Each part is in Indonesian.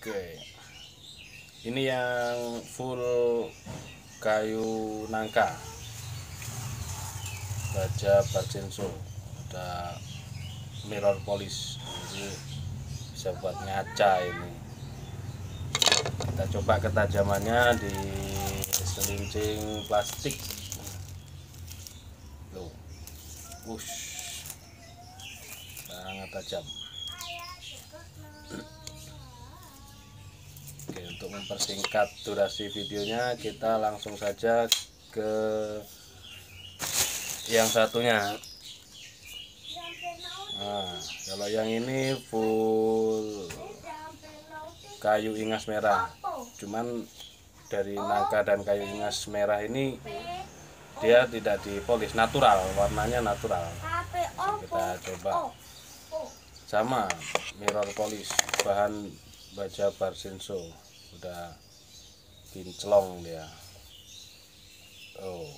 Oke, ini yang full kayu nangka baja Barchenso, ada mirror polish, jadi bisa buat ngaca. Ini kita coba ketajamannya di selincing plastik. Loh, wush, sangat tajam. Oke, untuk mempersingkat durasi videonya, kita langsung saja ke yang satunya. Nah, kalau yang ini full kayu ingas merah, cuman dari nangka dan kayu ingas merah ini dia tidak dipolis, natural, warnanya natural. Kita coba sama mirror polish, bahan baja Barchenso, udah kinclong dia. Oh,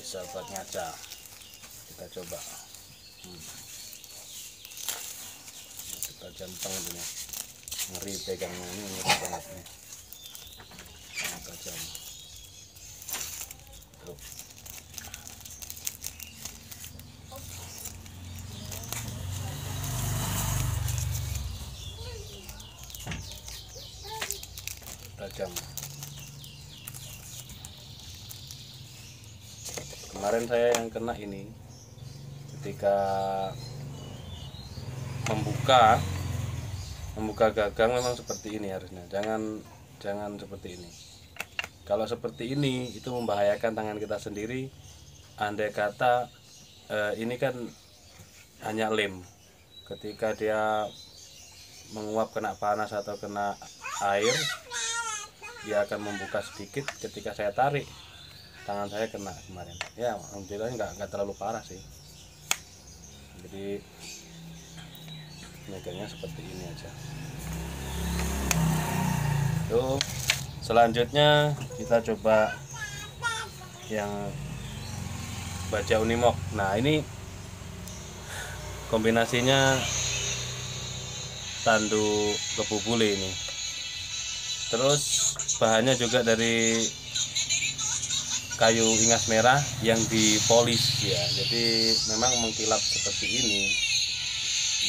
bisa buat ngaca. Kita coba. Kita janteng ini, ngeri pegangnya, ini ngeri banget nih, sangat tajam. Tuh. Tajam. Kemarin saya yang kena ini ketika membuka gagang, memang seperti ini harusnya. Jangan seperti ini. Kalau seperti ini itu membahayakan tangan kita sendiri. Andai kata ini kan hanya lem, ketika dia menguap kena panas atau kena air, dia akan membuka sedikit. Ketika saya tarik, tangan saya kena kemarin. Ya, alhamdulillah nggak terlalu parah sih. Jadi megangnya seperti ini aja. Tuh, selanjutnya kita coba yang baja Unimog. Nah, ini kombinasinya tandu kebu bule ini. Terus bahannya juga dari kayu ingas merah yang dipolis ya. Jadi memang mengkilap seperti ini,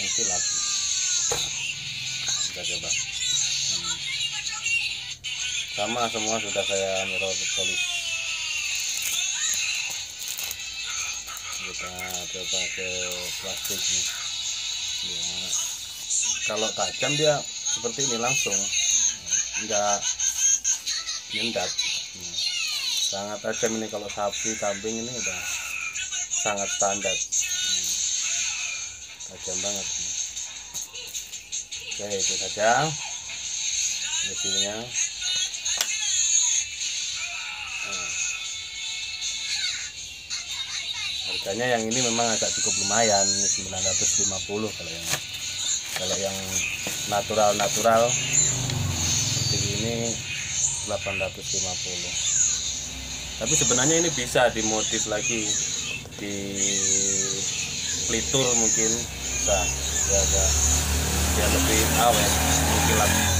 mengkilap. Kita coba. Sama semua sudah saya mirror polish. Kita coba ke plastik nih. Ya, kalau tajam dia seperti ini langsung, enggak nyendat. Sangat tajam ini. Kalau sapi, kambing ini udah sangat standar. Tajam banget. Oke, itu saja hasilnya. Harganya yang ini memang agak cukup lumayan, 950 kalau yang natural seperti ini 850. Tapi sebenarnya ini bisa dimodif lagi, di pelitur mungkin bisa, biar lebih awet, mengkilap.